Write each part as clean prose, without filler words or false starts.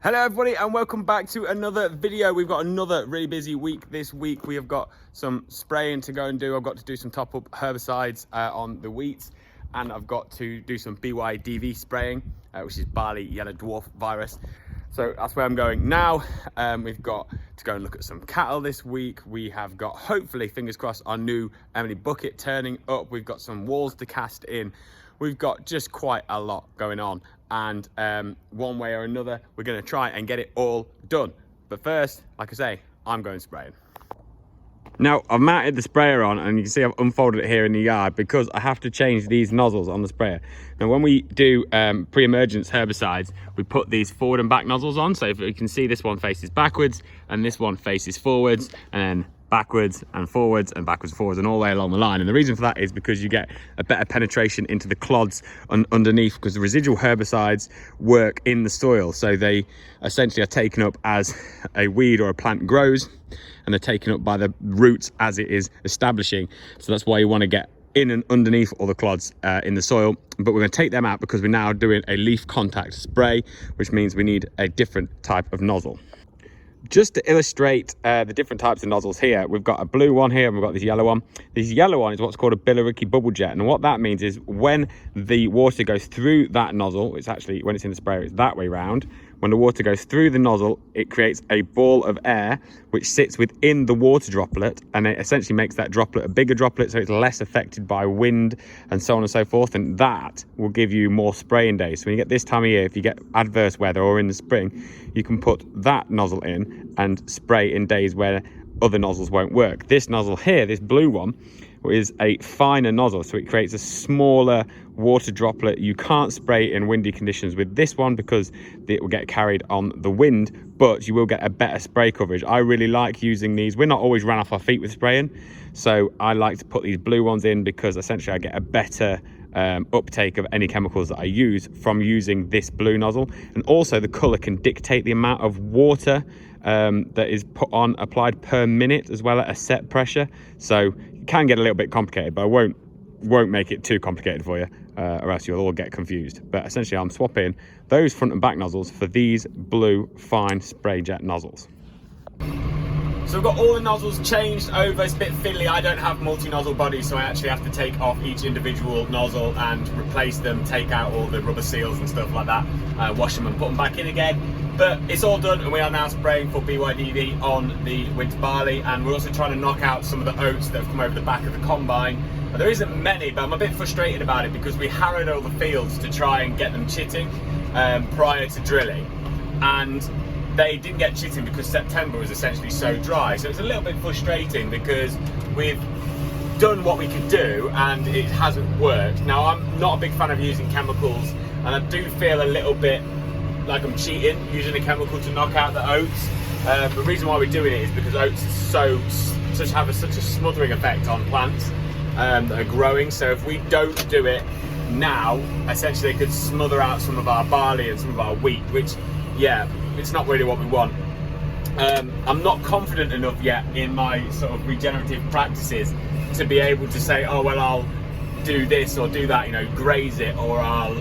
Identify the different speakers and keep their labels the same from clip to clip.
Speaker 1: Hello everybody and welcome back to another video. We've got another really busy week this week. We have got some spraying to go and do. I've got to do some top up herbicides on the wheat, and I've got to do some BYDV spraying, which is barley yellow dwarf virus. So that's where I'm going now. We've got to go and look at some cattle this week. We have got, hopefully, fingers crossed, our new Emily bucket turning up. We've got some walls to cast in. We've got just quite a lot going on, and one way or another we're going to try and get it all done. But first, like I say, I'm going spraying. Now I've mounted the sprayer on, and you can see I've unfolded it here in the yard because I have to change these nozzles on the sprayer. Now when we do pre-emergence herbicides, we put these forward and back nozzles on. So if you can see, this one faces backwards and this one faces forwards, and then backwards and forwards and backwards and forwards and all the way along the line. And the reason for that is because you get a better penetration into the clods underneath, because the residual herbicides work in the soil, so they essentially are taken up as a weed or a plant grows, and they're taken up by the roots as it is establishing. So that's why you want to get in and underneath all the clods in the soil. But we're going to take them out because we're now doing a leaf contact spray, which means we need a different type of nozzle. Just to illustrate the different types of nozzles here, we've got a blue one here and we've got this yellow one. This yellow one is what's called a billericay bubble jet, and what that means is when the water goes through that nozzle, it's actually, when it's in the sprayer, it's that way round. When the water goes through the nozzle, it creates a ball of air which sits within the water droplet, and it essentially makes that droplet a bigger droplet, so it's less affected by wind and so on and so forth, and that will give you more spraying days. So when you get this time of year, if you get adverse weather or in the spring, you can put that nozzle in and spray in days where other nozzles won't work. This nozzle here, this blue one, is a finer nozzle, so it creates a smaller water droplet. You can't spray in windy conditions with this one because it will get carried on the wind, but you will get a better spray coverage. I really like using these. We're not always ran off our feet with spraying, so I like to put these blue ones in because essentially I get a better uptake of any chemicals that I use from using this blue nozzle. And also the color can dictate the amount of water that is applied per minute, as well at a set pressure. So it can get a little bit complicated, but I won't make it too complicated for you, or else you'll all get confused. But essentially I'm swapping those front and back nozzles for these blue fine spray jet nozzles. So we've got all the nozzles changed over. It's a bit fiddly. I don't have multi-nozzle bodies, so I actually have to take off each individual nozzle and replace them, take out all the rubber seals and stuff like that, wash them and put them back in again. But it's all done, and we are now spraying for BYDV on the winter barley, and we're also trying to knock out some of the oats that have come over the back of the combine. There isn't many, but I'm a bit frustrated about it because we harrowed all the fields to try and get them chitting prior to drilling, and they didn't get chitting because September was essentially so dry. So it's a little bit frustrating because we've done what we could do and it hasn't worked. Now, I'm not a big fan of using chemicals, and I do feel a little bit like I'm cheating using a chemical to knock out the oats. The reason why we're doing it is because oats have such a smothering effect on plants that are growing. So if we don't do it now, essentially they could smother out some of our barley and some of our wheat, which, yeah, it's not really what we want. I'm not confident enough yet in my sort of regenerative practices to be able to say, oh well, I'll do this or do that, you know, graze it, or I'll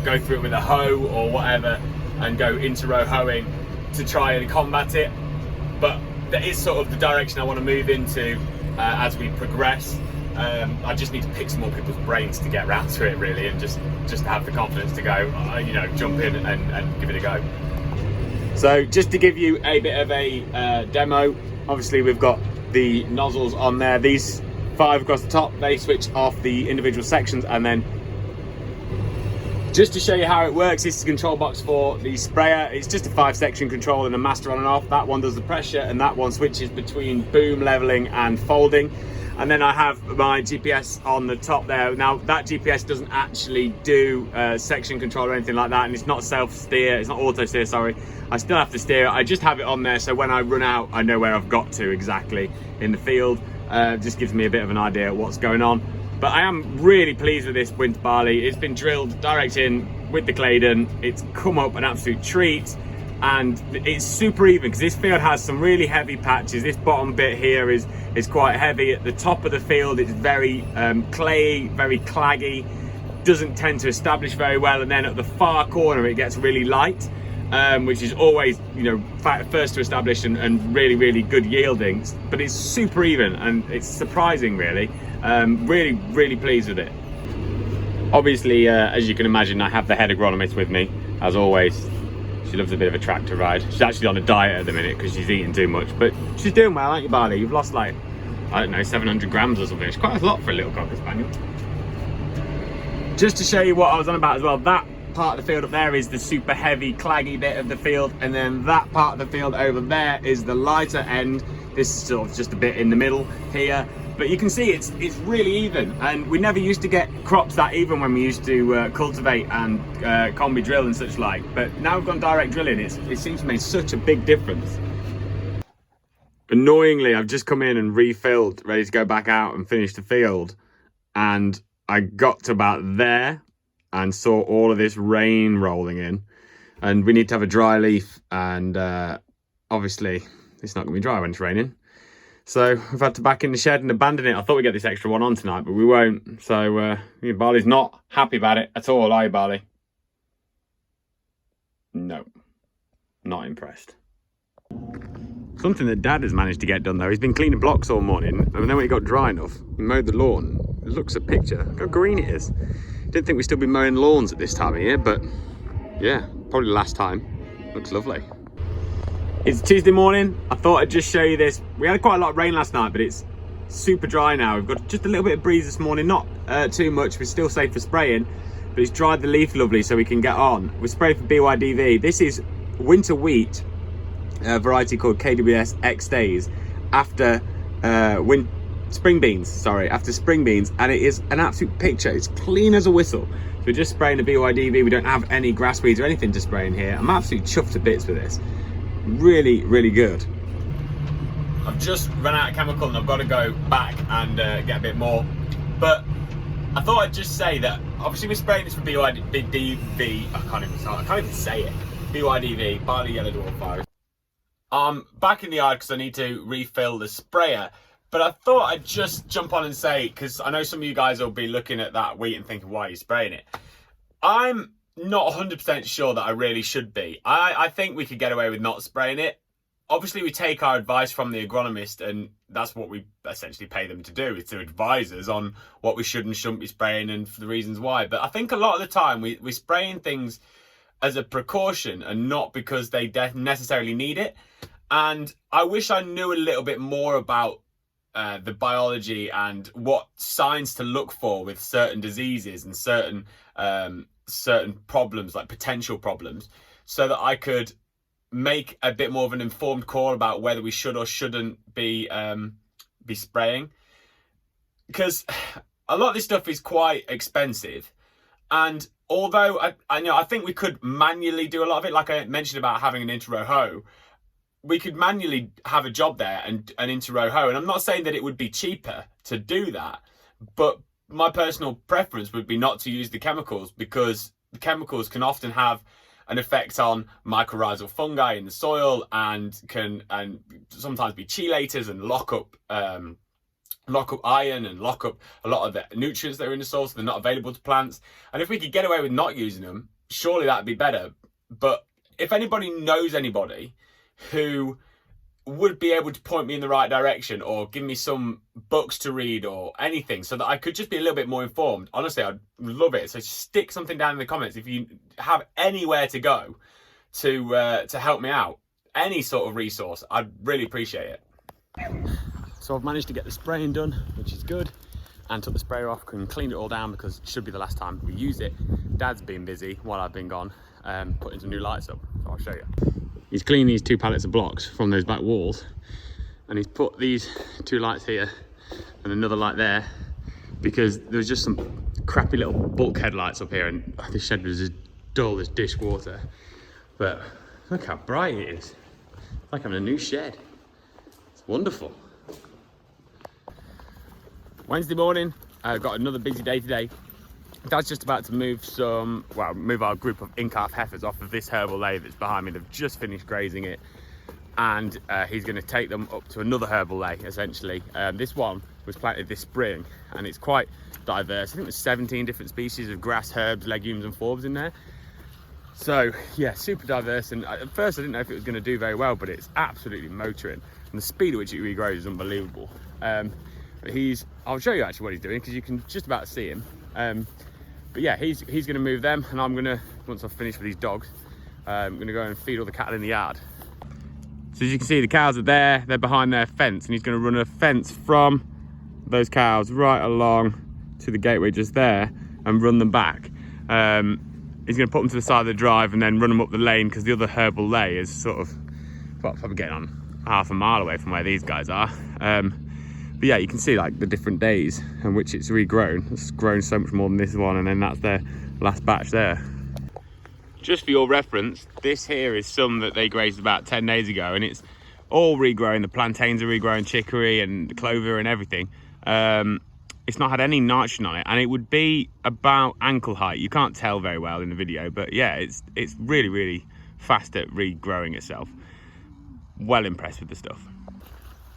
Speaker 1: go through it with a hoe or whatever and go inter-row hoeing to try and combat it. But that is sort of the direction I want to move into as we progress. I just need to pick some more people's brains to get around to it, really, and just have the confidence to go, you know, jump in and give it a go. So just to give you a bit of a demo, obviously we've got the nozzles on there. These 5 across the top, they switch off the individual sections, and then just to show you how it works, this is the control box for the sprayer. It's just a 5-section control and a master on and off. That one does the pressure, and that one switches between boom, leveling and folding. And then I have my GPS on the top there. Now that GPS doesn't actually do section control or anything like that, and it's not self-steer, it's not auto-steer, sorry. I still have to steer it. I just have it on there so when I run out, I know where I've got to exactly in the field. Just gives me a bit of an idea of what's going on. But I am really pleased with this winter barley. It's been drilled direct in with the Claydon. It's come up an absolute treat, and it's super even because this field has some really heavy patches. This bottom bit here is quite heavy. At the top of the field, it's very clayey, very claggy, doesn't tend to establish very well, and then at the far corner it gets really light. which is always, you know, first to establish and really, really good yielding. But it's super even and it's surprising, really. Really, really pleased with it. Obviously, as you can imagine, I have the head agronomist with me, as always. She loves a bit of a tractor ride. She's actually on a diet at the minute because she's eating too much, but she's doing well, aren't you, Barley? You've lost like, I don't know, 700 grams or something. It's quite a lot for a little Cocker Spaniel. Just to show you what I was on about as well, that part of the field up there is the super heavy, claggy bit of the field, and then that part of the field over there is the lighter end. This is sort of just a bit in the middle here. But you can see it's really even, and we never used to get crops that even when we used to cultivate and combi drill and such like. But now we've gone direct drilling, it seems to make such a big difference. Annoyingly, I've just come in and refilled, ready to go back out and finish the field, and I got to about there and saw all of this rain rolling in, and we need to have a dry leaf, and obviously it's not going to be dry when it's raining. So we've had to back in the shed and abandon it. I thought we'd get this extra one on tonight, but we won't. So Barley's not happy about it at all, are you, Barley? No, not impressed. Something that Dad has managed to get done though, he's been cleaning blocks all morning, and then when it got dry enough, he mowed the lawn. It looks a picture. Look how green it is. Didn't think we'd still be mowing lawns at this time of year, but yeah, probably the last time. Looks lovely. It's Tuesday morning. I thought I'd just show you this. We had quite a lot of rain last night, but it's super dry now. We've got just a little bit of breeze this morning, not too much. We're still safe for spraying, but it's dried the leaf lovely so we can get on. We're spraying for BYDV. This is winter wheat, a variety called KWS X Days, after spring beans, after spring beans, and it is an absolute picture. It's clean as a whistle. So we're just spraying the BYDV. We don't have any grass weeds or anything to spray in here. I'm absolutely chuffed to bits with this. Really, really good. I've just run out of chemical and I've got to go back and get a bit more. But I thought I'd just say that obviously we're spraying this for BYDV. I can't even say it. BYDV, barley yellow dwarf virus. I'm back in the yard because I need to refill the sprayer. But I thought I'd just jump on and say, because I know some of you guys will be looking at that wheat and thinking, why are you spraying it? I'm not 100% sure that I really should be. I think we could get away with not spraying it. Obviously, we take our advice from the agronomist, and that's what we essentially pay them to do, is to advise us on what we should and shouldn't be spraying and for the reasons why. But I think a lot of the time we're spraying things as a precaution and not because they necessarily need it. And I wish I knew a little bit more about the biology and what signs to look for with certain diseases and certain problems, like potential problems, so that I could make a bit more of an informed call about whether we should or shouldn't be spraying. Because a lot of this stuff is quite expensive, and although I think we could manually do a lot of it, like I mentioned about having an inter-row hoe, we could manually have a job there and an inter-row hoe, and I'm not saying that it would be cheaper to do that, but my personal preference would be not to use the chemicals, because the chemicals can often have an effect on mycorrhizal fungi in the soil and can sometimes be chelators and lock up iron and lock up a lot of the nutrients that are in the soil, so they're not available to plants. And if we could get away with not using them, surely that'd be better. But if anybody knows anybody who would be able to point me in the right direction or give me some books to read or anything so that I could just be a little bit more informed, honestly, I'd love it. So stick something down in the comments if you have anywhere to go to help me out. Any sort of resource, I'd really appreciate it. So I've managed to get the spraying done, which is good, and took the sprayer off and cleaned it all down because it should be the last time we use it. Dad's been busy while I've been gone, putting some new lights up, so I'll show you. He's cleaned these 2 pallets of blocks from those back walls, and he's put these 2 lights here and another light there, because there was just some crappy little bulkhead lights up here, and this shed was as dull as dishwater. But look how bright it is. It's like having a new shed. It's wonderful. Wednesday morning, I've got another busy day today. Dad's just about to move our group of in-calf heifers off of this herbal lay that's behind me. They've just finished grazing it, and he's going to take them up to another herbal lay, essentially. This one was planted this spring, and it's quite diverse. I think there's 17 different species of grass, herbs, legumes and forbs in there. So yeah, super diverse, and at first I didn't know if it was going to do very well, but it's absolutely motoring, and the speed at which it regrows is unbelievable. But I'll show you actually what he's doing, because you can just about see him. But yeah, he's going to move them, and I'm going to, once I've finished with these dogs, I'm going to go and feed all the cattle in the yard. So as you can see, the cows are there, they're behind their fence, and he's going to run a fence from those cows right along to the gateway just there and run them back. He's going to put them to the side of the drive and then run them up the lane, because the other herbal lay is sort of, well, probably getting on half a mile away from where these guys are. But yeah, you can see like the different days in which it's regrown. It's grown so much more than this one, and then that's their last batch there. Just for your reference, this here is some that they grazed about 10 days ago, and it's all regrowing. The plantains are regrowing, chicory and clover and everything. It's not had any nitrogen on it, and it would be about ankle height. You can't tell very well in the video, but yeah, it's really, really fast at regrowing itself. Well impressed with the stuff.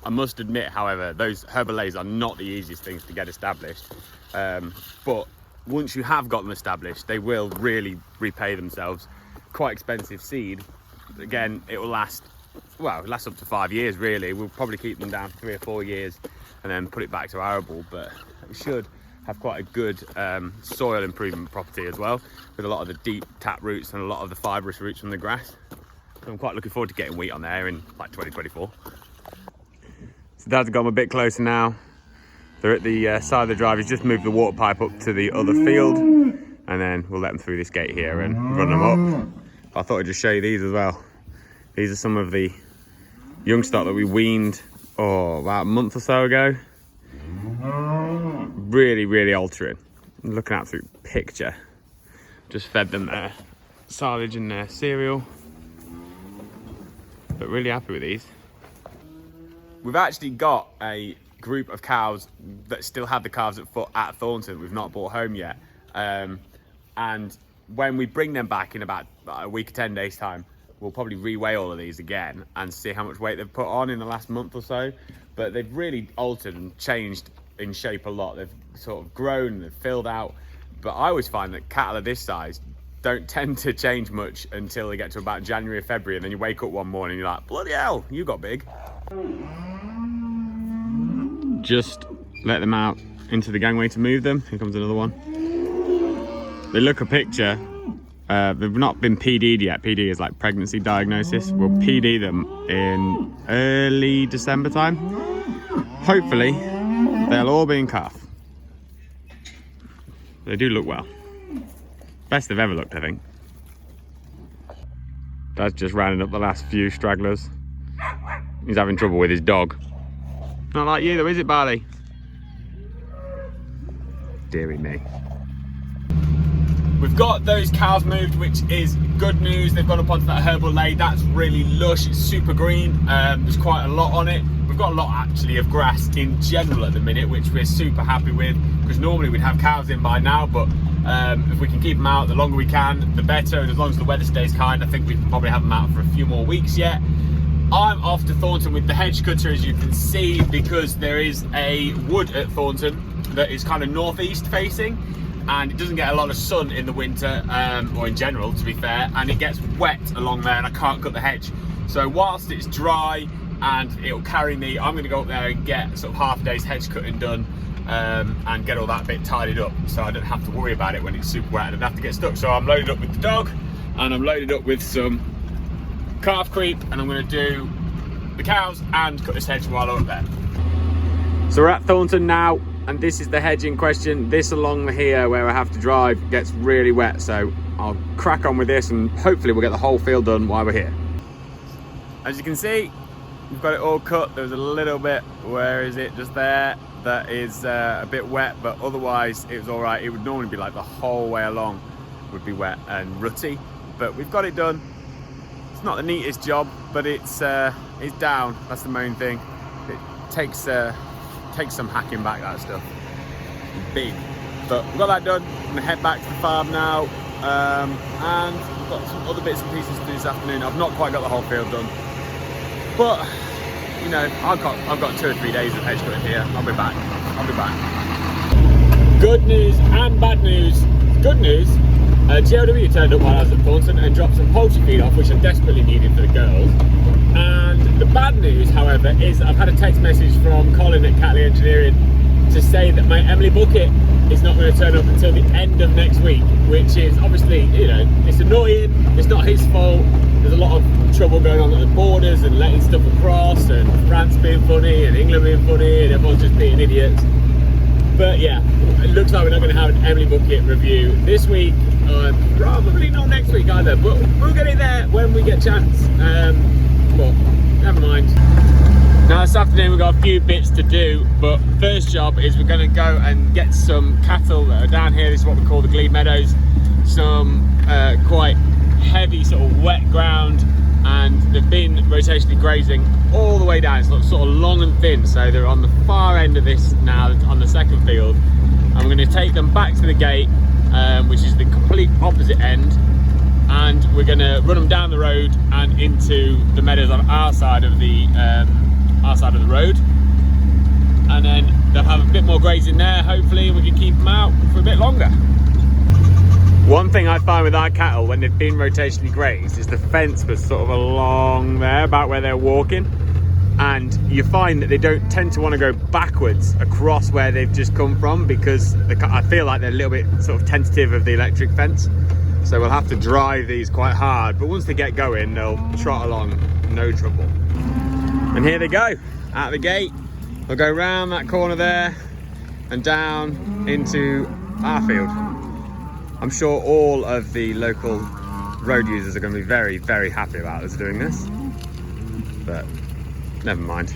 Speaker 1: I must admit, however, those herbal lays are not the easiest things to get established. But once you have got them established, they will really repay themselves. Quite expensive seed. Again, it will last, well, it lasts up to 5 years really. We'll probably keep them down for 3 or 4 years and then put it back to arable, but it should have quite a good soil improvement property as well, with a lot of the deep tap roots and a lot of the fibrous roots from the grass. So I'm quite looking forward to getting wheat on there in like 2024. So Dad's got them a bit closer now. They're at the side of the drive. He's just moved the water pipe up to the other field, and then we'll let them through this gate here and run them up. I thought I'd just show you these as well. These are some of the young stock that we weaned about a month or so ago. Really, really altering. Look an absolute picture. Just fed them their silage and their cereal. But really happy with these. We've actually got a group of cows that still have the calves at foot at Thornton. We've not brought home yet. And when we bring them back in about a week or 10 days time, we'll probably reweigh all of these again and see how much weight they've put on in the last month or so. But they've really altered and changed in shape a lot. They've sort of grown, they've filled out. But I always find that cattle of this size don't tend to change much until they get to about January or February, and then you wake up one morning and you're like, bloody hell, you got big. Just let them out into the gangway to move them. Here comes another one. They look a picture. They've not been PD'd yet. PD is like pregnancy diagnosis. We'll PD them in early December time. Hopefully, they'll all be in calf. They do look well. Best they've ever looked, I think. Dad's just rounding up the last few stragglers. He's having trouble with his dog. Not like you though, is it, Barley? Deary me. We've got those cows moved, which is good news. They've gone up onto that herbal lay. That's really lush. It's super green. There's quite a lot on it. We've got a lot actually of grass in general at the minute, which we're super happy with, because normally we'd have cows in by now, but if we can keep them out the longer we can, the better. And as long as the weather stays kind, I think we can probably have them out for a few more weeks yet. I'm off to Thornton with the hedge cutter, as you can see, because there is a wood at Thornton that is kind of northeast facing, and it doesn't get a lot of sun in the winter, or in general to be fair, and it gets wet along there and I can't cut the hedge. So whilst it's dry and it'll carry me, I'm going to go up there and get sort of half a day's hedge cutting done, and get all that bit tidied up, so I don't have to worry about it when it's super wet and I don't have to get stuck. So I'm loaded up with the dog, and I'm loaded up with some calf creep, and I'm going to do the cows and cut this hedge while I'm up there. So we're at Thornton now, and this is the hedge in question. This along here where I have to drive gets really wet, so I'll crack on with this and hopefully we'll get the whole field done while we're here. As you can see, we've got it all cut. There's a little bit, where is it, just there, that is a bit wet, but otherwise it was all right. It would normally be like the whole way along would be wet and rutty, but we've got it done. It's not the neatest job, but it's down. That's the main thing. It takes some hacking back, that stuff. It's big, but we've got that done. I'm gonna head back to the farm now, and we've got some other bits and pieces to do this afternoon. I've not quite got the whole field done, but you know, I've got 2 or 3 days of hedge cutting here. I'll be back. Good news and bad news. Good news, GLW turned up while I was at Thornton and dropped some poultry feed off, which I desperately needed for the girls. And the bad news, however, is I've had a text message from Colin at Catley Engineering to say that my Emily bucket is not going to turn up until the end of next week, which is obviously, you know, it's annoying, it's not his fault. There's a lot of trouble going on at the borders and letting stuff across, and France being funny and England being funny and everyone's just being idiots. But yeah, it looks like we're not going to have an Emily bucket review this week, probably not next week either, but we'll get it there when we get a chance. But never mind. Now this afternoon we've got a few bits to do, but first job is we're going to go and get some cattle that are down here. This is what we call the Glebe Meadows. Some quite heavy sort of wet ground, and they've been rotationally grazing all the way down. It's sort of long and thin, so they're on the far end of this now on the second field. And we're going to take them back to the gate, which is the complete opposite end, and we're going to run them down the road and into the meadows on our side of the road, and then they'll have a bit more grazing there. Hopefully we can keep them out for a bit longer. One thing I find with our cattle when they've been rotationally grazed is the fence was sort of along there, about where they're walking, and you find that they don't tend to want to go backwards across where they've just come from, because I feel like they're a little bit sort of tentative of the electric fence. So we'll have to drive these quite hard, but once they get going, they'll trot along, no trouble. And here they go, out the gate. They'll go round that corner there and down into our field. I'm sure all of the local road users are going to be very, very happy about us doing this, but never mind.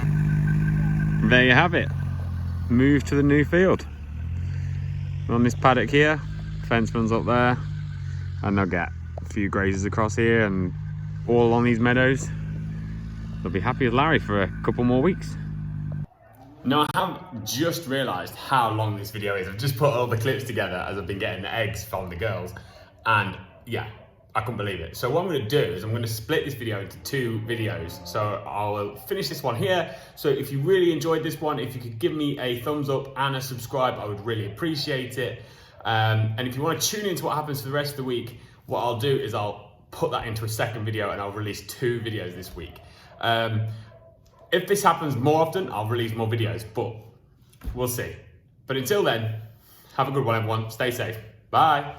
Speaker 1: And there you have it. Move to the new field. We're on this paddock here, fence runs up there, and they'll get a few grazes across here and all along these meadows. They'll be happy as Larry for a couple more weeks. Now I have just realised how long this video is. I've just put all the clips together as I've been getting the eggs from the girls, and yeah, I couldn't believe it. So what I'm going to do is I'm going to split this video into 2 videos. So I'll finish this one here. So if you really enjoyed this one, if you could give me a thumbs up and a subscribe, I would really appreciate it. And if you want to tune into what happens for the rest of the week, what I'll do is I'll put that into a second video and I'll release 2 videos this week. If this happens more often, I'll release more videos, but we'll see. But until then, have a good one, everyone. Stay safe. Bye.